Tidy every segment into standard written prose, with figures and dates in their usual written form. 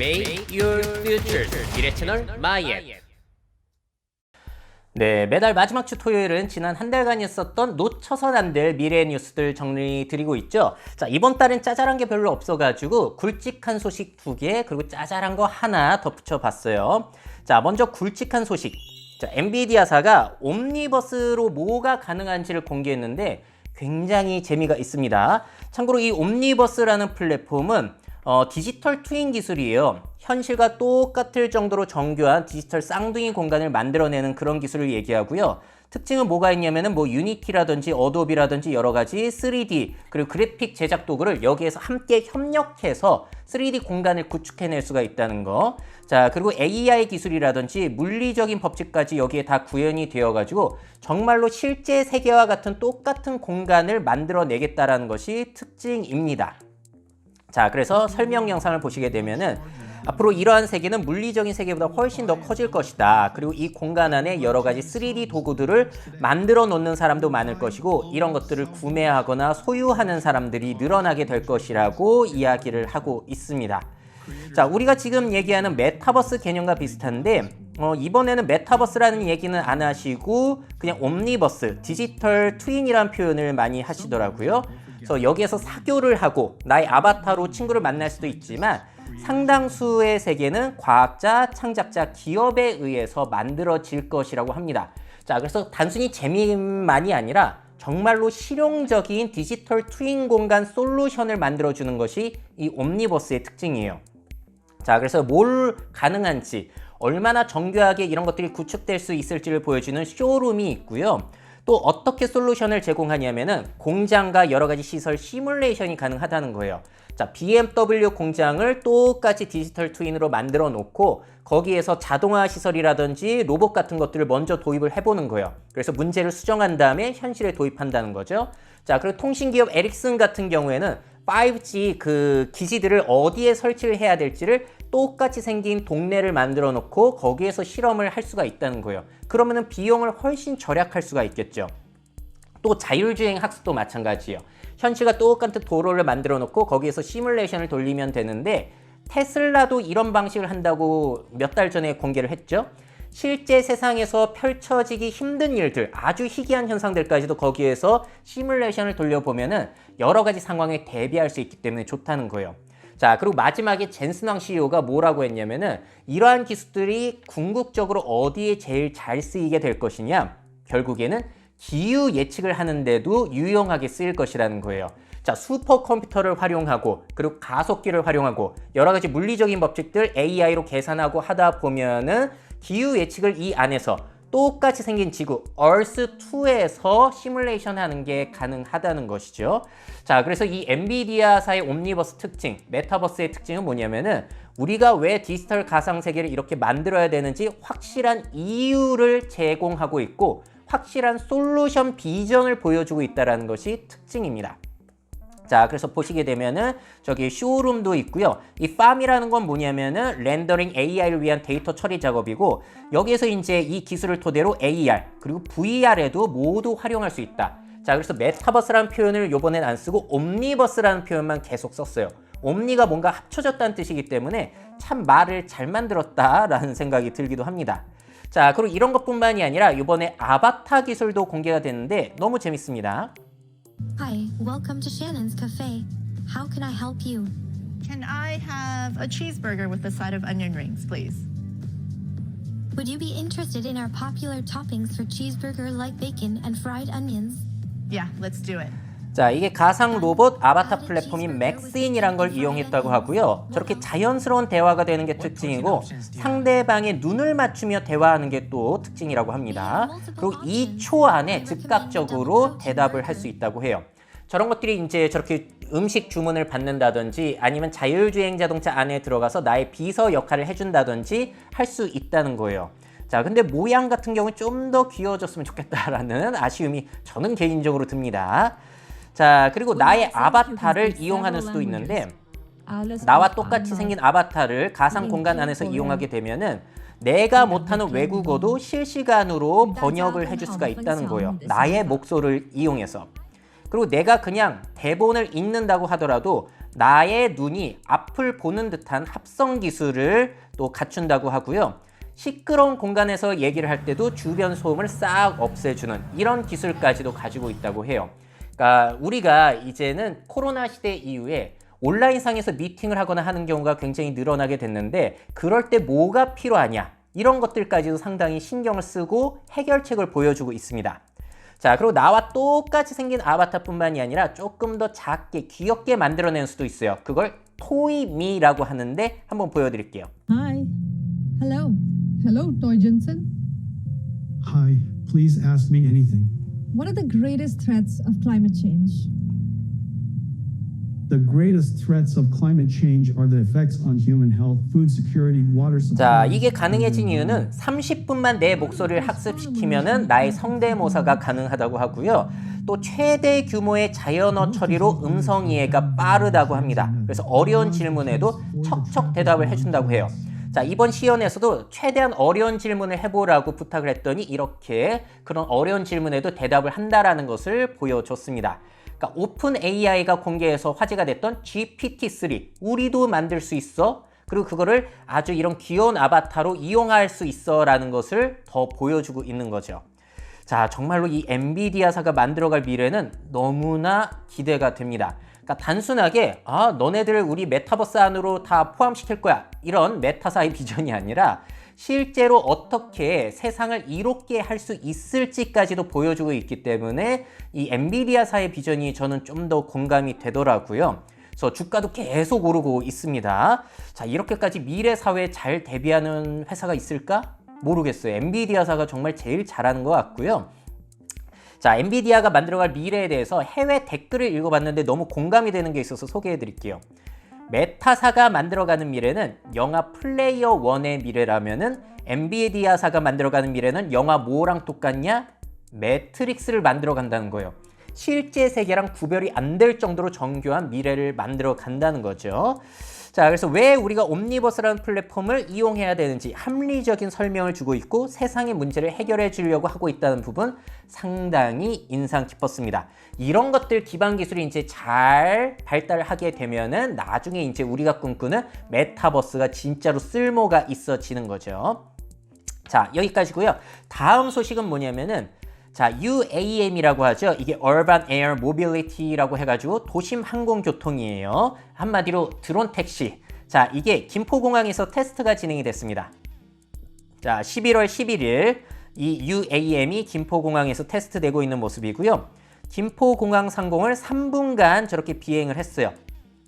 Make your future 미래 채널 마이앱. 네, 매달 마지막 주 토요일은 지난 한 달간 있었던 놓쳐선 안 될 미래 뉴스들 정리 드리고 있죠. 자, 이번 달은 짜잘한 게 별로 없어가지고 굵직한 소식 2개 그리고 짜잘한 거 하나 덧붙여 봤어요. 자, 먼저 굵직한 소식. 자, 엔비디아사가 옴니버스로 뭐가 가능한지를 공개했는데 굉장히 재미가 있습니다. 참고로 이 옴니버스라는 플랫폼은 디지털 트윈 기술이에요. 현실과 똑같을 정도로 정교한 디지털 쌍둥이 공간을 만들어내는 그런 기술을 얘기하고요. 특징은 뭐가 있냐면은 유니티라든지 어도비라든지 여러 가지 3D 그리고 그래픽 제작 도구를 여기에서 함께 협력해서 3D 공간을 구축해낼 수가 있다는 거. 자, 그리고 AI 기술이라든지 물리적인 법칙까지 여기에 다 구현이 되어가지고 정말로 실제 세계와 같은 똑같은 공간을 만들어내겠다라는 것이 특징입니다. 자, 그래서 설명 영상을 보시게 되면은 앞으로 이러한 세계는 물리적인 세계보다 훨씬 더 커질 것이다. 그리고 이 공간 안에 여러 가지 3D 도구들을 만들어 놓는 사람도 많을 것이고 이런 것들을 구매하거나 소유하는 사람들이 늘어나게 될 것이라고 이야기를 하고 있습니다. 자, 우리가 지금 얘기하는 메타버스 개념과 비슷한데 이번에는 메타버스라는 얘기는 안 하시고 그냥 옴니버스, 디지털 트윈이라는 표현을 많이 하시더라고요. 그래서 여기에서 사교를 하고 나의 아바타로 친구를 만날 수도 있지만 상당수의 세계는 과학자, 창작자, 기업에 의해서 만들어질 것이라고 합니다. 자, 그래서 단순히 재미만이 아니라 정말로 실용적인 디지털 트윈 공간 솔루션을 만들어주는 것이 이 옴니버스의 특징이에요. 자, 그래서 뭘 가능한지, 얼마나 정교하게 이런 것들이 구축될 수 있을지를 보여주는 쇼룸이 있고요. 또 어떻게 솔루션을 제공하냐면은 공장과 여러 가지 시설 시뮬레이션이 가능하다는 거예요. 자, BMW 공장을 똑같이 디지털 트윈으로 만들어 놓고 거기에서 자동화 시설이라든지 로봇 같은 것들을 먼저 도입을 해보는 거예요. 그래서 문제를 수정한 다음에 현실에 도입한다는 거죠. 자, 그리고 통신기업 에릭슨 같은 경우에는 5G 그 기지들을 어디에 설치를 해야 될지를 똑같이 생긴 동네를 만들어 놓고 거기에서 실험을 할 수가 있다는 거예요. 그러면은 비용을 훨씬 절약할 수가 있겠죠. 또 자율주행 학습도 마찬가지예요. 현실과 똑같은 도로를 만들어 놓고 거기에서 시뮬레이션을 돌리면 되는데 테슬라도 이런 방식을 한다고 몇 달 전에 공개를 했죠. 실제 세상에서 펼쳐지기 힘든 일들, 아주 희귀한 현상들까지도 거기에서 시뮬레이션을 돌려보면은 여러 가지 상황에 대비할 수 있기 때문에 좋다는 거예요. 자, 그리고 마지막에 젠슨왕 CEO가 뭐라고 했냐면은 이러한 기술들이 궁극적으로 어디에 제일 잘 쓰이게 될 것이냐? 결국에는 기후 예측을 하는데도 유용하게 쓰일 것이라는 거예요. 자, 슈퍼컴퓨터를 활용하고 그리고 가속기를 활용하고 여러 가지 물리적인 법칙들 AI로 계산하고 하다 보면은 기후 예측을 이 안에서 똑같이 생긴 지구 얼스2에서 시뮬레이션 하는 게 가능하다는 것이죠. 자, 그래서 이 엔비디아사의 옴니버스 특징, 메타버스의 특징은 뭐냐면은 우리가 왜 디지털 가상세계를 이렇게 만들어야 되는지 확실한 이유를 제공하고 있고 확실한 솔루션 비전을 보여주고 있다는 것이 특징입니다. 자, 그래서 보시게 되면은 저기 쇼룸도 있고요. 이 팜이라는 건 뭐냐면은 렌더링 AI를 위한 데이터 처리 작업이고 여기에서 이제 이 기술을 토대로 AR 그리고 VR에도 모두 활용할 수 있다. 자, 그래서 메타버스라는 표현을 요번엔 안 쓰고 옴니버스라는 표현만 계속 썼어요. 옴니가 뭔가 합쳐졌다는 뜻이기 때문에 참 말을 잘 만들었다라는 생각이 들기도 합니다. 자, 그리고 이런 것뿐만이 아니라 이번에 아바타 기술도 공개가 됐는데 너무 재밌습니다. Hi, welcome to Shannon's Cafe. How can I help you? Can I have a cheeseburger with a side of onion rings, please? Would you be interested in our popular toppings for cheeseburger like bacon and fried onions? Yeah, let's do it. 자, 이게 가상 로봇 아바타 플랫폼인 맥스인이란 걸 이용했다고 하고요. 저렇게 자연스러운 대화가 되는 게 특징이고 상대방의 눈을 맞추며 대화하는 게 또 특징이라고 합니다. 그리고 2초 안에 즉각적으로 대답을 할 수 있다고 해요. 저런 것들이 이제 저렇게 음식 주문을 받는다든지 아니면 자율주행 자동차 안에 들어가서 나의 비서 역할을 해준다든지 할 수 있다는 거예요. 자, 근데 모양 같은 경우는 좀 더 귀여워졌으면 좋겠다라는 아쉬움이 저는 개인적으로 듭니다. 자, 그리고 나의 아바타를 이용하는 수도 있는데 나와 똑같이 생긴 아바타를 가상 공간 안에서 이용하게 되면은 내가 못하는 외국어도 실시간으로 번역을 해줄 수가 있다는 거예요. 나의 목소리를 이용해서. 그리고 내가 그냥 대본을 읽는다고 하더라도 나의 눈이 앞을 보는 듯한 합성 기술을 또 갖춘다고 하고요. 시끄러운 공간에서 얘기를 할 때도 주변 소음을 싹 없애주는 이런 기술까지도 가지고 있다고 해요. 그러니까 우리가 이제는 코로나 시대 이후에 온라인상에서 미팅을 하거나 하는 경우가 굉장히 늘어나게 됐는데 그럴 때 뭐가 필요하냐 이런 것들까지도 상당히 신경을 쓰고 해결책을 보여주고 있습니다. 자, 그리고 나와 똑같이 생긴 아바타뿐만이 아니라 조금 더 작게 귀엽게 만들어낼 수도 있어요. 그걸 토이미라고 하는데 한번 보여드릴게요. Hi. Hello. Hello, Toy Jensen. Hi, please ask me anything. What are the greatest threats of climate change? The greatest threats of climate change are the effects on human health, food security, water supply. 자, 이게 가능해진 이유는 30분만 내 목소리를 학습시키면은 나의 성대모사가 가능하다고 하고요. 또 최대 규모의 자연어 처리로 음성 이해가 빠르다고 합니다. 그래서 어려운 질문에도 척척 대답을 해준다고 해요. 자, 이번 시연에서도 최대한 어려운 질문을 해보라고 부탁을 했더니 이렇게 그런 어려운 질문에도 대답을 한다라는 것을 보여줬습니다. 그러니까 오픈 AI가 공개해서 화제가 됐던 GPT-3 우리도 만들 수 있어? 그리고 그거를 아주 이런 귀여운 아바타로 이용할 수 있어 라는 것을 더 보여주고 있는 거죠. 자, 정말로 이 엔비디아사가 만들어갈 미래는 너무나 기대가 됩니다. 그러니까 단순하게 너네들 우리 메타버스 안으로 다 포함시킬 거야 이런 메타사의 비전이 아니라 실제로 어떻게 세상을 이롭게 할 수 있을지까지도 보여주고 있기 때문에 이 엔비디아사의 비전이 저는 좀 더 공감이 되더라고요. 그래서 주가도 계속 오르고 있습니다. 자, 이렇게까지 미래 사회에 잘 대비하는 회사가 있을까? 모르겠어요. 엔비디아사가 정말 제일 잘하는 것 같고요. 자, 엔비디아가 만들어갈 미래에 대해서 해외 댓글을 읽어봤는데 너무 공감이 되는 게 있어서 소개해드릴게요. 메타사가 만들어가는 미래는 영화 플레이어 1의 미래라면은 엔비디아사가 만들어가는 미래는 영화 뭐랑 똑같냐? 매트릭스를 만들어 간다는 거예요. 실제 세계랑 구별이 안 될 정도로 정교한 미래를 만들어 간다는 거죠. 자, 그래서 왜 우리가 옴니버스라는 플랫폼을 이용해야 되는지 합리적인 설명을 주고 있고 세상의 문제를 해결해 주려고 하고 있다는 부분 상당히 인상 깊었습니다. 이런 것들 기반 기술이 이제 잘 발달하게 되면은 나중에 이제 우리가 꿈꾸는 메타버스가 진짜로 쓸모가 있어지는 거죠. 자, 여기까지고요. 다음 소식은 뭐냐면은 자, UAM이라고 하죠. 이게 Urban Air Mobility라고 해가지고 도심 항공교통이에요. 한마디로 드론 택시. 자, 이게 김포공항에서 테스트가 진행이 됐습니다. 자, 11월 11일 이 UAM이 김포공항에서 테스트되고 있는 모습이고요. 김포공항 상공을 3분간 저렇게 비행을 했어요.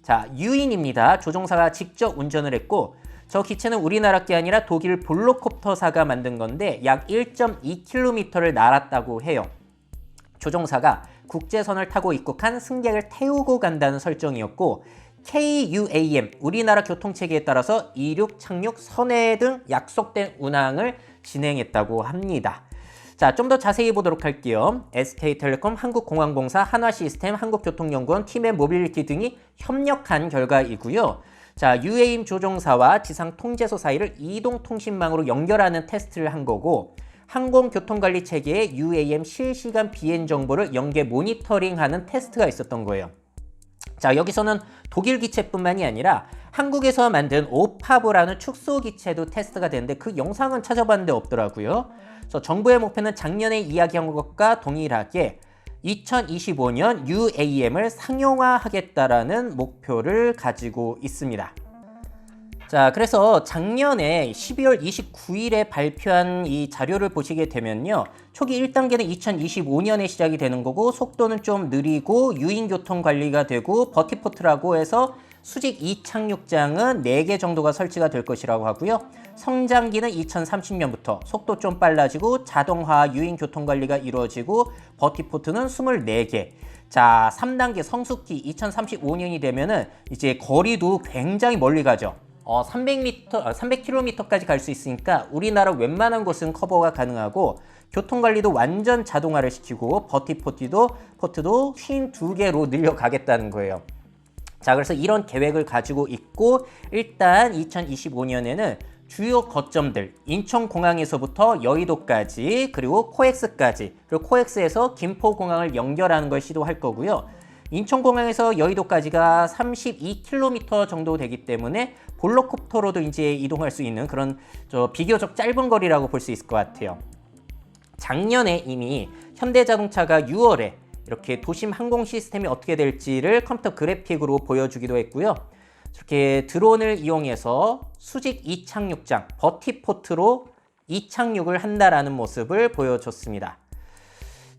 자, 유인입니다. 조종사가 직접 운전을 했고 저 기체는 우리나라 게 아니라 독일 볼로콥터사가 만든 건데 약 1.2km를 날았다고 해요. 조종사가 국제선을 타고 입국한 승객을 태우고 간다는 설정이었고 KUAM, 우리나라 교통체계에 따라서 이륙, 착륙, 선회 등 약속된 운항을 진행했다고 합니다. 자, 좀 더 자세히 보도록 할게요. SK텔레콤, 한국공항공사, 한화시스템, 한국교통연구원, 팀의 모빌리티 등이 협력한 결과이고요. 자, UAM 조종사와 지상 통제소 사이를 이동통신망으로 연결하는 테스트를 한 거고 항공교통관리 체계에 UAM 실시간 비행 정보를 연계 모니터링하는 테스트가 있었던 거예요. 자, 여기서는 독일 기체뿐만이 아니라 한국에서 만든 오파브라는 축소 기체도 테스트가 됐는데 그 영상은 찾아봤는데 없더라고요. 그래서 정부의 목표는 작년에 이야기한 것과 동일하게 2025년 UAM을 상용화하겠다라는 목표를 가지고 있습니다. 자, 그래서 작년에 12월 29일에 발표한 이 자료를 보시게 되면요. 초기 1단계는 2025년에 시작이 되는 거고 속도는 좀 느리고 유인교통 관리가 되고 버티포트라고 해서 수직 이착륙장은 4개 정도가 설치가 될 것이라고 하고요. 성장기는 2030년부터 속도 좀 빨라지고 자동화 유인교통관리가 이루어지고 버티포트는 24개. 자, 3단계 성숙기 2035년이 되면은 이제 거리도 굉장히 멀리 가죠. 300km까지 갈 수 있으니까 우리나라 웬만한 곳은 커버가 가능하고 교통관리도 완전 자동화를 시키고 버티포트도 52개로 늘려가겠다는 거예요. 자, 그래서 이런 계획을 가지고 있고 일단 2025년에는 주요 거점들 인천공항에서부터 여의도까지 그리고 코엑스까지 그리고 코엑스에서 김포공항을 연결하는 걸 시도할 거고요. 인천공항에서 여의도까지가 32km 정도 되기 때문에 볼로콥터로도 이제 이동할 수 있는 그런 비교적 짧은 거리라고 볼 수 있을 것 같아요. 작년에 이미 현대자동차가 6월에 이렇게 도심 항공 시스템이 어떻게 될지를 컴퓨터 그래픽으로 보여주기도 했고요. 이렇게 드론을 이용해서 수직 이착륙장, 버티포트로 이착륙을 한다라는 모습을 보여줬습니다.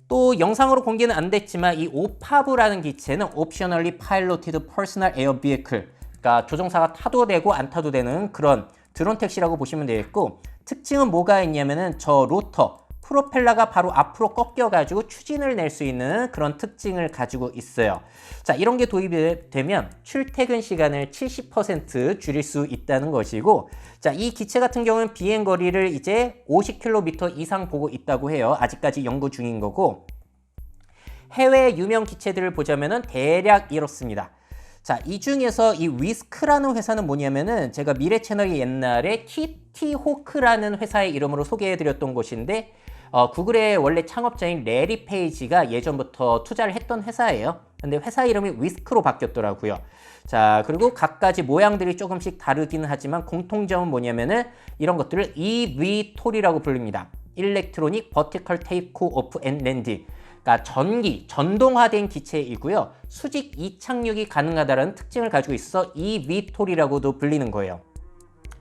또 영상으로 공개는 안 됐지만 이 오파브라는 기체는 Optionally Piloted Personal Air Vehicle, 그러니까 조종사가 타도 되고 안 타도 되는 그런 드론 택시라고 보시면 되겠고, 특징은 뭐가 있냐면은 저 로터, 프로펠러가 바로 앞으로 꺾여가지고 추진을 낼 수 있는 그런 특징을 가지고 있어요. 자, 이런 게 도입이 되면 출퇴근 시간을 70% 줄일 수 있다는 것이고, 자, 이 기체 같은 경우는 비행 거리를 이제 50km 이상 보고 있다고 해요. 아직까지 연구 중인 거고, 해외 유명 기체들을 보자면은 대략 이렇습니다. 자, 이 중에서 이 위스크라는 회사는 뭐냐면은 제가 미래 채널이 옛날에 키티호크라는 회사의 이름으로 소개해드렸던 곳인데, 구글의 원래 창업자인 레리 페이지가 예전부터 투자를 했던 회사예요. 근데 회사 이름이 위스크로 바뀌었더라고요. 자, 그리고 각가지 모양들이 조금씩 다르긴 하지만 공통점은 뭐냐면은 이런 것들을 eVTOL이라고 불립니다. Electronic Vertical Takeoff and Landing. 그러니까 전동화된 기체이고요. 수직 이착륙이 가능하다는 특징을 가지고 있어 eVTOL이라고도 불리는 거예요.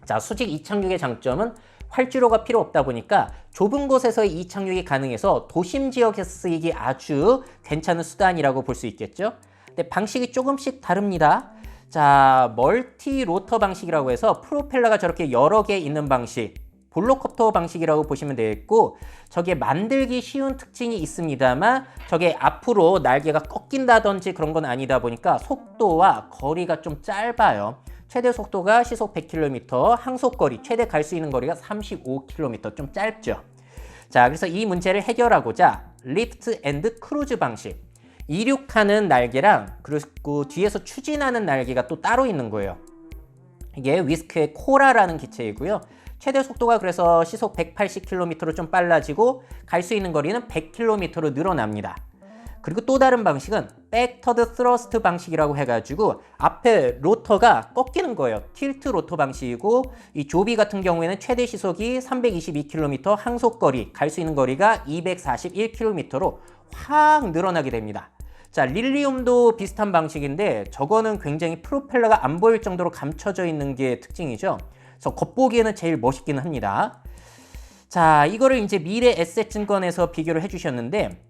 자, 수직 이착륙의 장점은 활주로가 필요 없다 보니까 좁은 곳에서의 이착륙이 가능해서 도심 지역에서 쓰이기 아주 괜찮은 수단이라고 볼 수 있겠죠. 근데 방식이 조금씩 다릅니다. 자, 멀티 로터 방식이라고 해서 프로펠러가 저렇게 여러 개 있는 방식, 볼로콥터 방식이라고 보시면 되겠고, 저게 만들기 쉬운 특징이 있습니다만 저게 앞으로 날개가 꺾인다든지 그런 건 아니다 보니까 속도와 거리가 좀 짧아요. 최대 속도가 시속 100km, 항속거리, 최대 갈 수 있는 거리가 35km, 좀 짧죠. 자, 그래서 이 문제를 해결하고자 리프트 앤드 크루즈 방식, 이륙하는 날개랑 그리고 뒤에서 추진하는 날개가 또 따로 있는 거예요. 이게 위스크의 코라라는 기체이고요. 최대 속도가 그래서 시속 180km로 좀 빨라지고 갈 수 있는 거리는 100km로 늘어납니다. 그리고 또 다른 방식은 백터드 스러스트 방식이라고 해가지고 앞에 로터가 꺾이는 거예요. 틸트 로터 방식이고, 이 조비 같은 경우에는 최대 시속이 322km, 항속거리, 갈 수 있는 거리가 241km로 확 늘어나게 됩니다. 자, 릴리움도 비슷한 방식인데 저거는 굉장히 프로펠러가 안 보일 정도로 감춰져 있는 게 특징이죠. 그래서 겉보기에는 제일 멋있기는 합니다. 자, 이거를 이제 미래 에셋증권에서 비교를 해주셨는데,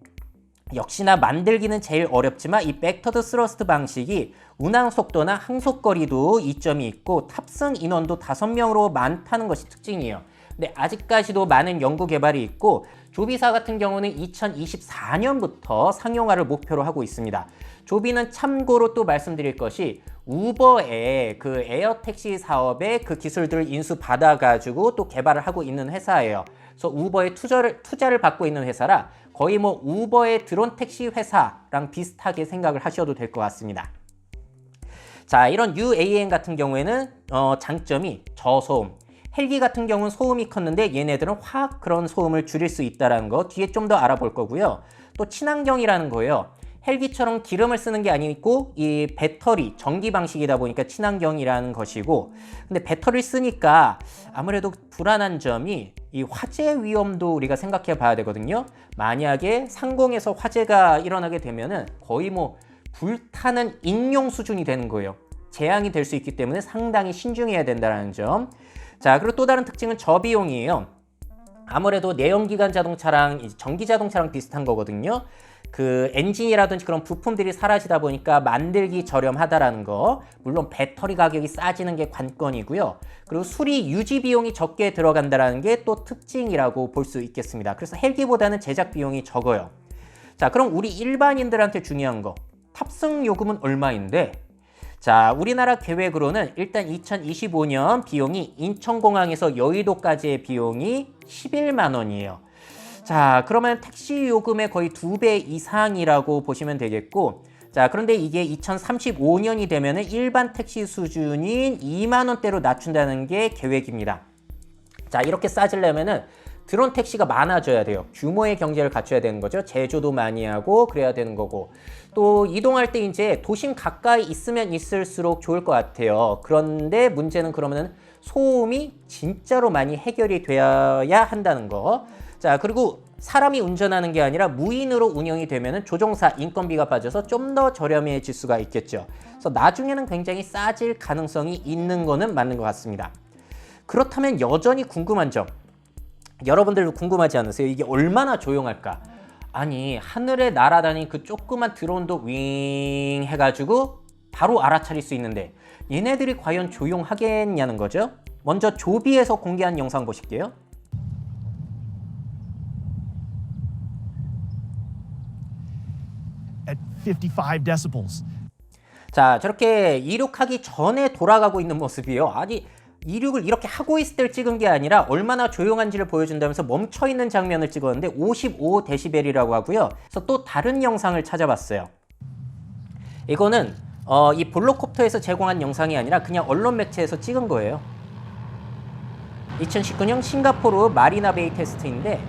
역시나 만들기는 제일 어렵지만 이 백터드 스러스트 방식이 운항 속도나 항속거리도 이점이 있고 탑승 인원도 5명으로 많다는 것이 특징이에요. 근데 아직까지도 많은 연구 개발이 있고, 조비사 같은 경우는 2024년부터 상용화를 목표로 하고 있습니다. 조비는 참고로 또 말씀드릴 것이 우버의 그 에어택시 사업에 그 기술들을 인수받아가지고 또 개발을 하고 있는 회사예요. 그래서 우버의 투자를 받고 있는 회사라 거의 뭐 우버의 드론 택시 회사랑 비슷하게 생각을 하셔도 될 것 같습니다. 자, 이런 UAM 같은 경우에는 장점이 저소음. 헬기 같은 경우는 소음이 컸는데 얘네들은 확 그런 소음을 줄일 수 있다는 거 뒤에 좀 더 알아볼 거고요. 또 친환경이라는 거예요. 헬기처럼 기름을 쓰는 게 아니고 이 배터리, 전기 방식이다 보니까 친환경이라는 것이고, 근데 배터리를 쓰니까 아무래도 불안한 점이 이 화재 위험도 우리가 생각해 봐야 되거든요. 만약에 상공에서 화재가 일어나게 되면은 거의 뭐 불타는 인용 수준이 되는 거예요. 재앙이 될 수 있기 때문에 상당히 신중해야 된다는 점. 자, 그리고 또 다른 특징은 저비용이에요. 아무래도 내연기관 자동차랑 전기 자동차랑 비슷한 거거든요. 그 엔진이라든지 그런 부품들이 사라지다 보니까 만들기 저렴하다라는 거. 물론 배터리 가격이 싸지는 게 관건이고요. 그리고 수리 유지 비용이 적게 들어간다는 게 또 특징이라고 볼 수 있겠습니다. 그래서 헬기보다는 제작 비용이 적어요. 자, 그럼 우리 일반인들한테 중요한 거, 탑승 요금은 얼마인데? 자, 우리나라 계획으로는 일단 2025년 비용이 인천공항에서 여의도까지의 비용이 11만 원이에요. 자, 그러면 택시 요금의 거의 2배 이상이라고 보시면 되겠고, 자, 그런데 이게 2035년이 되면은 일반 택시 수준인 2만 원대로 낮춘다는 게 계획입니다. 자, 이렇게 싸지려면은 드론 택시가 많아져야 돼요. 규모의 경제를 갖춰야 되는 거죠. 제조도 많이 하고 그래야 되는 거고. 또 이동할 때 이제 도심 가까이 있으면 있을수록 좋을 것 같아요. 그런데 문제는 그러면은 소음이 진짜로 많이 해결이 되어야 한다는 거. 자, 그리고 사람이 운전하는 게 아니라 무인으로 운영이 되면은 조종사 인건비가 빠져서 좀 더 저렴해질 수가 있겠죠. 그래서 나중에는 굉장히 싸질 가능성이 있는 거는 맞는 것 같습니다. 그렇다면 여전히 궁금한 점, 여러분들도 궁금하지 않으세요? 이게 얼마나 조용할까? 아니, 하늘에 날아다니는 그 조그만 드론도 윙 해가지고 바로 알아차릴 수 있는데 얘네들이 과연 조용하겠냐는 거죠. 먼저 조비에서 공개한 영상 보실게요. At 55 decibels. 자, 저렇게 이륙하기 전에 돌아가고 있는 모습이에요. 아니, 이륙을 이렇게 하고 있을 때 찍은 게 아니라 얼마나 조용한지를 보여준다면서 멈춰있는 장면을 찍었는데 55dB이라고 하고요. 그래서 또 다른 영상을 찾아봤어요. 이거는 이 볼로콥터에서 제공한 영상이 아니라 그냥 언론 매체에서 찍은 거예요. 2019년 싱가포르 마리나베이 테스트인데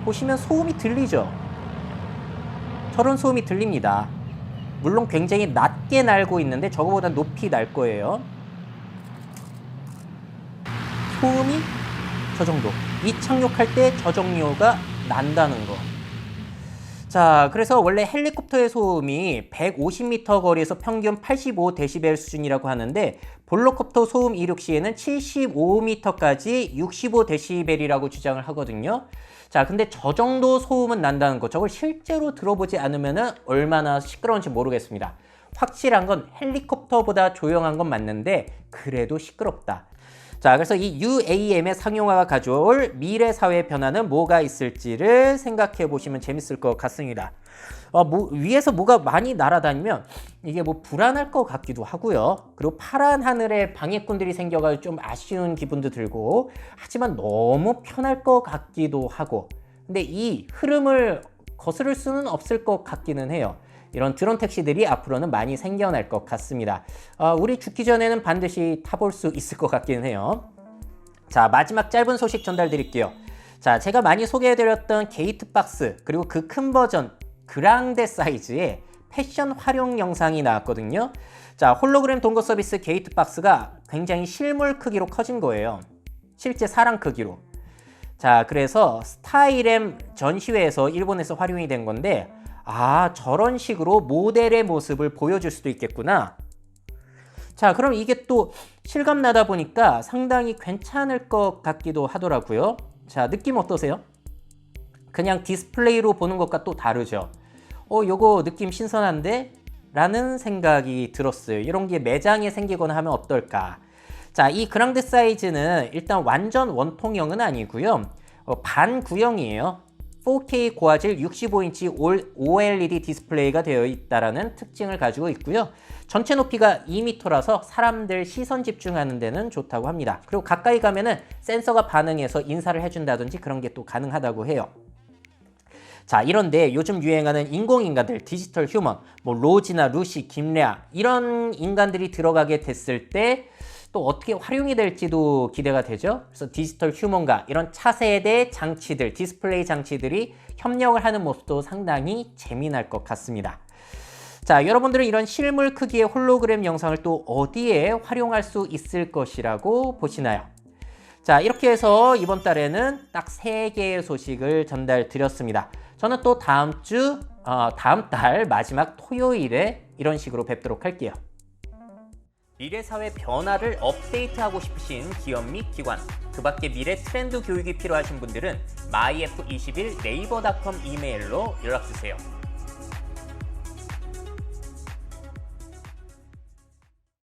보시면 소음이 들리죠? 저런 소음이 들립니다. 물론 굉장히 낮게 날고 있는데 저거보다 높이 날 거예요. 소음이 저 정도. 이착륙할 때 저 정도가 난다는 거. 자, 그래서 원래 헬리콥터의 소음이 150m 거리에서 평균 85dB 수준이라고 하는데 볼로콥터 소음 이륙 시에는 75m까지 65dB이라고 주장을 하거든요. 자, 근데 저 정도 소음은 난다는 거. 저걸 실제로 들어보지 않으면은 얼마나 시끄러운지 모르겠습니다. 확실한 건 헬리콥터보다 조용한 건 맞는데 그래도 시끄럽다. 자, 그래서 이 UAM의 상용화가 가져올 미래 사회 변화는 뭐가 있을지를 생각해 보시면 재밌을 것 같습니다. 위에서 뭐가 많이 날아다니면 이게 뭐 불안할 것 같기도 하고요. 그리고 파란 하늘에 방해꾼들이 생겨가지고 좀 아쉬운 기분도 들고, 하지만 너무 편할 것 같기도 하고, 근데 이 흐름을 거스를 수는 없을 것 같기는 해요. 이런 드론 택시들이 앞으로는 많이 생겨날 것 같습니다. 우리 죽기 전에는 반드시 타볼 수 있을 것 같기는 해요. 자, 마지막 짧은 소식 전달드릴게요. 자, 제가 많이 소개해드렸던 게이트박스, 그리고 그 큰 버전 그랑데 사이즈의 패션 활용 영상이 나왔거든요. 자, 홀로그램 동거 서비스 게이트박스가 굉장히 실물 크기로 커진 거예요. 실제 사람 크기로. 자, 그래서 스타일엠 전시회에서 일본에서 활용이 된 건데, 아, 저런 식으로 모델의 모습을 보여줄 수도 있겠구나. 자, 그럼 이게 또 실감 나다 보니까 상당히 괜찮을 것 같기도 하더라고요. 자, 느낌 어떠세요? 그냥 디스플레이로 보는 것과 또 다르죠. 요거 느낌 신선한데? 라는 생각이 들었어요. 이런 게 매장에 생기거나 하면 어떨까? 자, 이 그랑데 사이즈는 일단 완전 원통형은 아니고요. 반구형이에요. 4K 고화질 65인치 OLED 디스플레이가 되어 있다는 특징을 가지고 있고요. 전체 높이가 2m라서 사람들 시선 집중하는 데는 좋다고 합니다. 그리고 가까이 가면은 센서가 반응해서 인사를 해준다든지 그런 게 또 가능하다고 해요. 자, 이런데 요즘 유행하는 인공인간들, 디지털 휴먼, 뭐 로지나 루시, 김레아 이런 인간들이 들어가게 됐을 때 또 어떻게 활용이 될지도 기대가 되죠. 그래서 디지털 휴먼과 이런 차세대 장치들, 디스플레이 장치들이 협력을 하는 모습도 상당히 재미날 것 같습니다. 자, 여러분들은 이런 실물 크기의 홀로그램 영상을 또 어디에 활용할 수 있을 것이라고 보시나요? 자, 이렇게 해서 이번 달에는 딱 3개의 소식을 전달드렸습니다. 저는 또 다음 달 마지막 토요일에 이런 식으로 뵙도록 할게요. 미래사회 변화를 업데이트하고 싶으신 기업 및 기관, 그 밖에 미래 트렌드 교육이 필요하신 분들은 myf21naver.com 이메일로 연락주세요.